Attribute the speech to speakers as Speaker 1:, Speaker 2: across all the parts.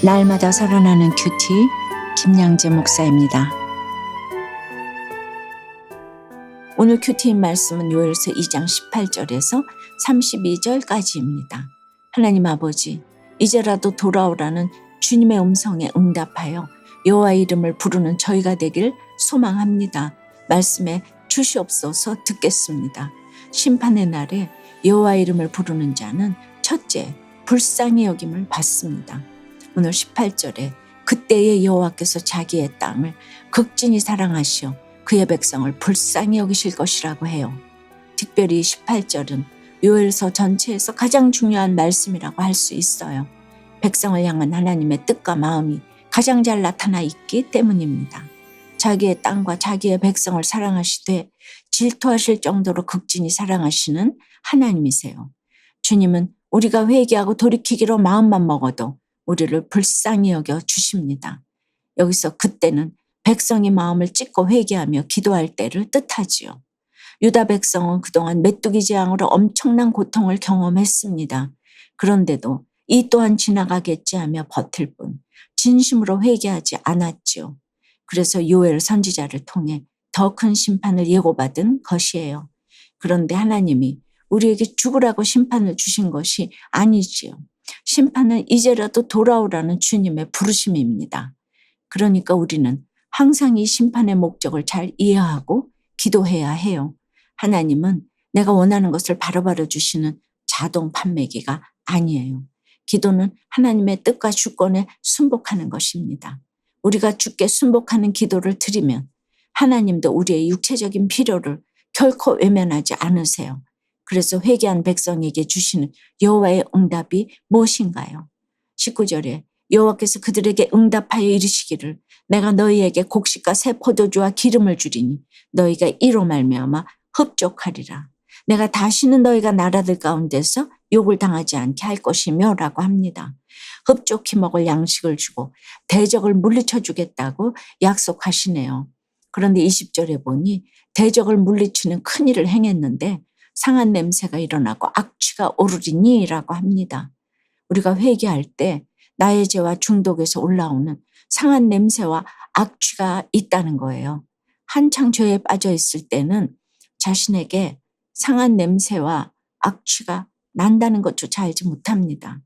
Speaker 1: 날마다 살아나는 큐티 김양재 목사입니다. 오늘 큐티인 말씀은 요엘서 2장 18절에서 32절까지입니다. 하나님 아버지, 이제라도 돌아오라는 주님의 음성에 응답하여 여호와의 이름을 부르는 저희가 되길 소망합니다. 말씀에 주시옵소서. 듣겠습니다. 심판의 날에 여호와의 이름을 부르는 자는 첫째, 불쌍히 여김을 받습니다. 오늘 18절에 그때의 여호와께서 자기의 땅을 극진히 사랑하시어 그의 백성을 불쌍히 여기실 것이라고 해요. 특별히 18절은 요엘서 전체에서 가장 중요한 말씀이라고 할 수 있어요. 백성을 향한 하나님의 뜻과 마음이 가장 잘 나타나 있기 때문입니다. 자기의 땅과 자기의 백성을 사랑하시되 질투하실 정도로 극진히 사랑하시는 하나님이세요. 주님은 우리가 회개하고 돌이키기로 마음만 먹어도 우리를 불쌍히 여겨 주십니다. 여기서 그때는 백성이 마음을 찢고 회개하며 기도할 때를 뜻하지요. 유다 백성은 그동안 메뚜기 재앙으로 엄청난 고통을 경험했습니다. 그런데도 이 또한 지나가겠지 하며 버틸 뿐 진심으로 회개하지 않았지요. 그래서 요엘 선지자를 통해 더 큰 심판을 예고받은 것이에요. 그런데 하나님이 우리에게 죽으라고 심판을 주신 것이 아니지요. 심판은 이제라도 돌아오라는 주님의 부르심입니다. 그러니까 우리는 항상 이 심판의 목적을 잘 이해하고 기도해야 해요. 하나님은 내가 원하는 것을 바로바로 주시는 자동 판매기가 아니에요. 기도는 하나님의 뜻과 주권에 순복하는 것입니다. 우리가 주께 순복하는 기도를 드리면 하나님도 우리의 육체적인 필요를 결코 외면하지 않으세요. 그래서 회개한 백성에게 주시는 여호와의 응답이 무엇인가요? 19절에 여호와께서 그들에게 응답하여 이르시기를 내가 너희에게 곡식과 새 포도주와 기름을 주리니 너희가 이로 말미암아 흡족하리라. 내가 다시는 너희가 나라들 가운데서 욕을 당하지 않게 할 것이며 라고 합니다. 흡족히 먹을 양식을 주고 대적을 물리쳐 주겠다고 약속하시네요. 그런데 20절에 보니 대적을 물리치는 큰일을 행했는데 상한 냄새가 일어나고 악취가 오르리니 라고 합니다. 우리가 회개할 때 나의 죄와 중독에서 올라오는 상한 냄새와 악취가 있다는 거예요. 한창 죄에 빠져 있을 때는 자신에게 상한 냄새와 악취가 난다는 것조차 알지 못합니다.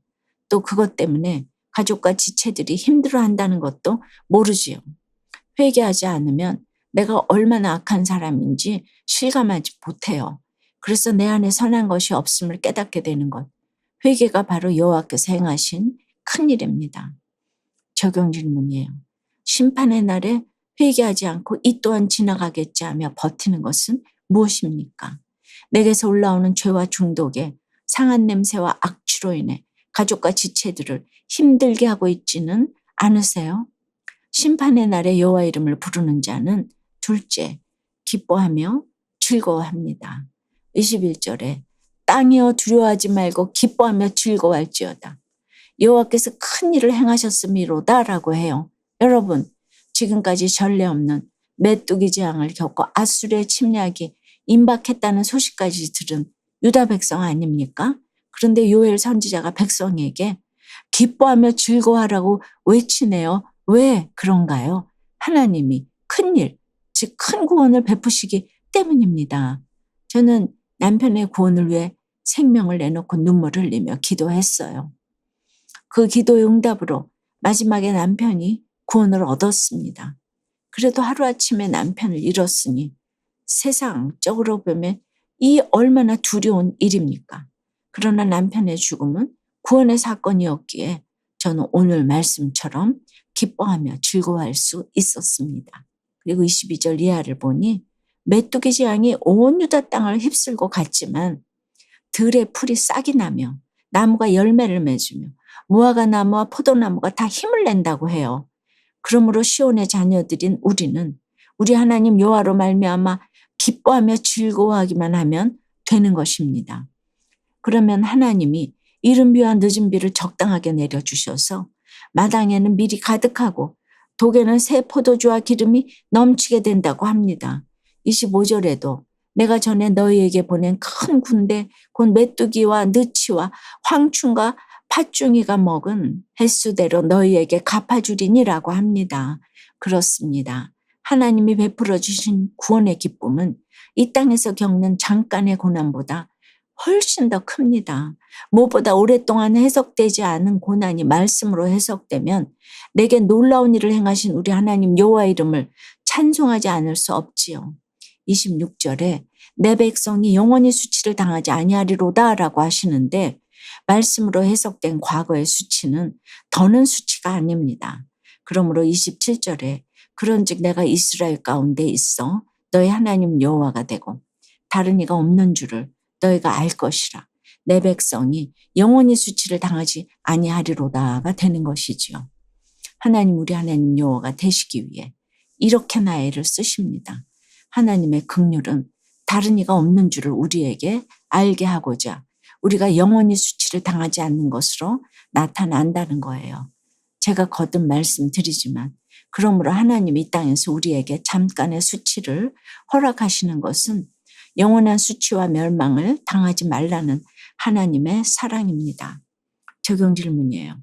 Speaker 1: 또 그것 때문에 가족과 지체들이 힘들어한다는 것도 모르지요. 회개하지 않으면 내가 얼마나 악한 사람인지 실감하지 못해요. 그래서 내 안에 선한 것이 없음을 깨닫게 되는 것. 회개가 바로 여호와께서 행하신 큰일입니다. 적용 질문이에요. 심판의 날에 회개하지 않고 이 또한 지나가겠지 하며 버티는 것은 무엇입니까? 내게서 올라오는 죄와 중독에 상한 냄새와 악취로 인해 가족과 지체들을 힘들게 하고 있지는 않으세요? 심판의 날에 여호와 이름을 부르는 자는 둘째, 기뻐하며 즐거워합니다. 21절에 땅이여 두려워하지 말고 기뻐하며 즐거워할지어다. 여호와께서 큰 일을 행하셨음이로다 라고 해요. 여러분, 지금까지 전례 없는 메뚜기 재앙을 겪고 아수르의 침략이 임박했다는 소식까지 들은 유다 백성 아닙니까? 그런데 요엘 선지자가 백성에게 기뻐하며 즐거워하라고 외치네요. 왜 그런가요? 하나님이 큰 일, 즉 큰 구원을 베푸시기 때문입니다. 저는 남편의 구원을 위해 생명을 내놓고 눈물을 흘리며 기도했어요. 그 기도의 응답으로 마지막에 남편이 구원을 얻었습니다. 그래도 하루아침에 남편을 잃었으니 세상적으로 보면 이 얼마나 두려운 일입니까? 그러나 남편의 죽음은 구원의 사건이었기에 저는 오늘 말씀처럼 기뻐하며 즐거워할 수 있었습니다. 그리고 22절 이하를 보니 메뚜기 재앙이 온 유다 땅을 휩쓸고 갔지만 들의 풀이 싹이 나며 나무가 열매를 맺으며 무화과 나무와 포도나무가 다 힘을 낸다고 해요. 그러므로 시온의 자녀들인 우리는 우리 하나님 여호와로 말미암아 기뻐하며 즐거워하기만 하면 되는 것입니다. 그러면 하나님이 이른 비와 늦은 비를 적당하게 내려주셔서 마당에는 밀이 가득하고 독에는 새 포도주와 기름이 넘치게 된다고 합니다. 25절에도 내가 전에 너희에게 보낸 큰 군대 곧 메뚜기와 느치와 황충과 팥중이가 먹은 횟수대로 너희에게 갚아주리니라고 합니다. 그렇습니다. 하나님이 베풀어 주신 구원의 기쁨은 이 땅에서 겪는 잠깐의 고난보다 훨씬 더 큽니다. 무엇보다 오랫동안 해석되지 않은 고난이 말씀으로 해석되면 내게 놀라운 일을 행하신 우리 하나님 여호와 이름을 찬송하지 않을 수 없지요. 26절에 내 백성이 영원히 수치를 당하지 아니하리로다라고 하시는데 말씀으로 해석된 과거의 수치는 더는 수치가 아닙니다. 그러므로 27절에 그런즉 내가 이스라엘 가운데 있어 너희 하나님 여호와가 되고 다른 이가 없는 줄을 너희가 알 것이라. 내 백성이 영원히 수치를 당하지 아니하리로다가 되는 것이지요. 하나님 우리 하나님 여호와가 되시기 위해 이렇게나 애를 쓰십니다. 하나님의 긍휼은 다른 이가 없는 줄을 우리에게 알게 하고자 우리가 영원히 수치를 당하지 않는 것으로 나타난다는 거예요. 제가 거듭 말씀드리지만 그러므로 하나님 이 땅에서 우리에게 잠깐의 수치를 허락하시는 것은 영원한 수치와 멸망을 당하지 말라는 하나님의 사랑입니다. 적용 질문이에요.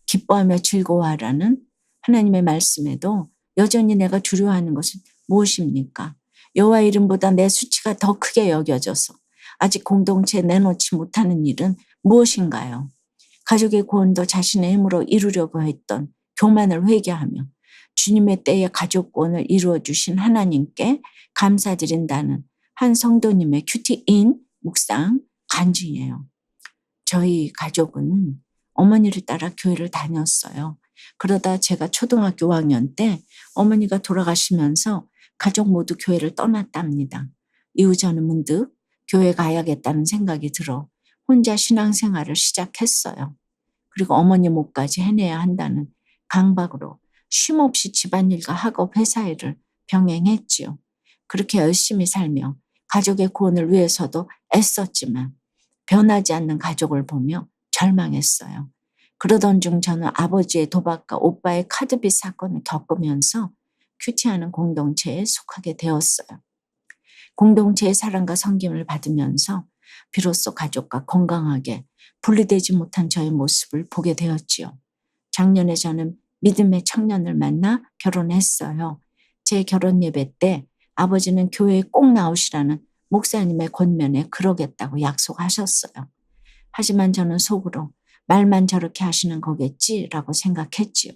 Speaker 1: 기뻐하며 즐거워하라는 하나님의 말씀에도 여전히 내가 두려워하는 것은 무엇입니까? 여호와 이름보다 내 수치가 더 크게 여겨져서 아직 공동체에 내놓지 못하는 일은 무엇인가요? 가족의 구원도 자신의 힘으로 이루려고 했던 교만을 회개하며 주님의 때에 가족 구원을 이루어 주신 하나님께 감사드린다는 한 성도님의 큐티인 묵상 간증이에요. 저희 가족은 어머니를 따라 교회를 다녔어요. 그러다 제가 초등학교 5학년 때 어머니가 돌아가시면서 가족 모두 교회를 떠났답니다. 이후 저는 문득 교회 가야겠다는 생각이 들어 혼자 신앙생활을 시작했어요. 그리고 어머니 몫까지 해내야 한다는 강박으로 쉼없이 집안일과 학업, 회사 일을 병행했지요. 그렇게 열심히 살며 가족의 구원을 위해서도 애썼지만 변하지 않는 가족을 보며 절망했어요. 그러던 중 저는 아버지의 도박과 오빠의 카드빚 사건을 겪으면서 큐티하는 공동체에 속하게 되었어요. 공동체의 사랑과 섬김을 받으면서 비로소 가족과 건강하게 분리되지 못한 저의 모습을 보게 되었지요. 작년에 저는 믿음의 청년을 만나 결혼했어요. 제 결혼 예배 때 아버지는 교회에 꼭 나오시라는 목사님의 권면에 그러겠다고 약속하셨어요. 하지만 저는 속으로 말만 저렇게 하시는 거겠지라고 생각했지요.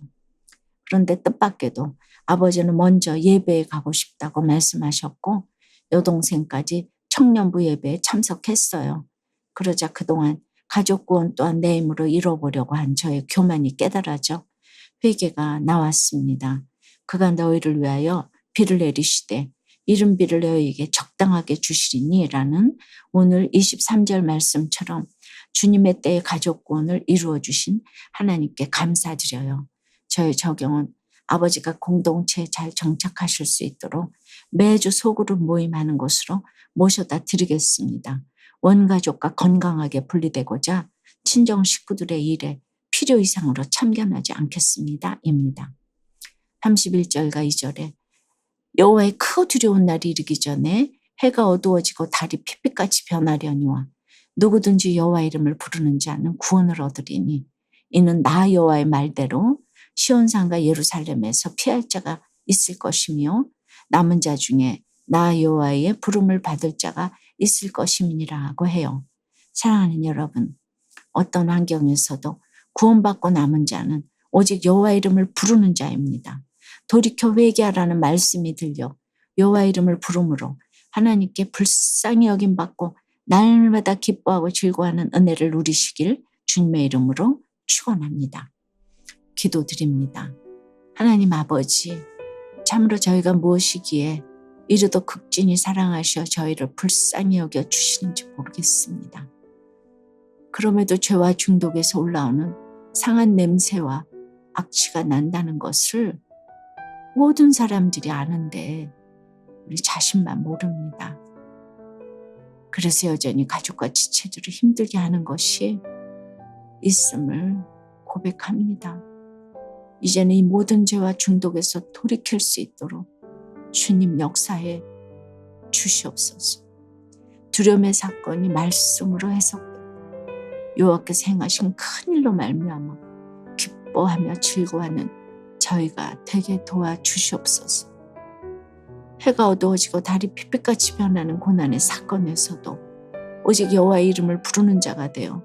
Speaker 1: 그런데 뜻밖에도 아버지는 먼저 예배에 가고 싶다고 말씀하셨고 여동생까지 청년부 예배에 참석했어요. 그러자 그동안 가족 구원 또한 내 힘으로 이뤄보려고 한 저의 교만이 깨달아져 회개가 나왔습니다. 그가 너희를 위하여 비를 내리시되 이른 비를 너희에게 적당하게 주시리니 라는 오늘 23절 말씀처럼 주님의 때에 가족 구원을 이루어 주신 하나님께 감사드려요. 저의 적용은 아버지가 공동체에 잘 정착하실 수 있도록 매주 소그룹 모임하는 곳으로 모셔다 드리겠습니다. 원가족과 건강하게 분리되고자 친정 식구들의 일에 필요 이상으로 참견하지 않겠습니다. 입니다. 31절과 2절에 여호와의 크고 두려운 날이 이르기 전에 해가 어두워지고 달이 핏빛같이 변하려니와 누구든지 여호와 이름을 부르는 자는 구원을 얻으리니 이는 나 여호와의 말대로 시온산과 예루살렘에서 피할 자가 있을 것이며 남은 자 중에 나 여호와의 부름을 받을 자가 있을 것임이니라고 해요. 사랑하는 여러분, 어떤 환경에서도 구원받고 남은 자는 오직 여호와 이름을 부르는 자입니다. 돌이켜 회개하라는 말씀이 들려 여호와 이름을 부름으로 하나님께 불쌍히 여김받고 날마다 기뻐하고 즐거워하는 은혜를 누리시길 주님의 이름으로 축원합니다. 기도드립니다. 하나님 아버지, 참으로 저희가 무엇이기에 이르도 극진히 사랑하셔 저희를 불쌍히 여겨 주시는지 모르겠습니다. 그럼에도 죄와 중독에서 올라오는 상한 냄새와 악취가 난다는 것을 모든 사람들이 아는데 우리 자신만 모릅니다. 그래서 여전히 가족과 지체들을 힘들게 하는 것이 있음을 고백합니다. 이제는 이 모든 죄와 중독에서 돌이킬 수 있도록 주님 역사해 주시옵소서. 두려움의 사건이 말씀으로 해석되고 여호와께서 행하신 큰 일로 말미암아 기뻐하며 즐거워하는 저희가 되게 도와주시옵소서. 해가 어두워지고 달이 핏빛같이 변하는 고난의 사건에서도 오직 여호와의 이름을 부르는 자가 되어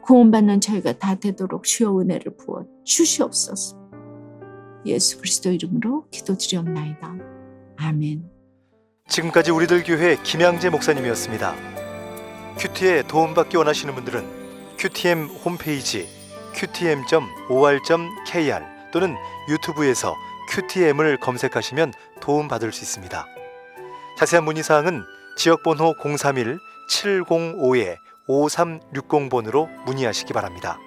Speaker 1: 구원받는 저희가 다 되도록 주여 은혜를 부어 주시옵소서. 예수 그리스도 이름으로 기도드리옵나이다. 아멘.
Speaker 2: 지금까지 우리들 교회 김양재 목사님이었습니다. 큐티에 도움받기 원하시는 분들은 QTM 홈페이지 qtm.or.kr 또는 유튜브에서 QTM을 검색하시면 도움받을 수 있습니다. 자세한 문의사항은 지역번호 031-705-5360번으로 문의하시기 바랍니다.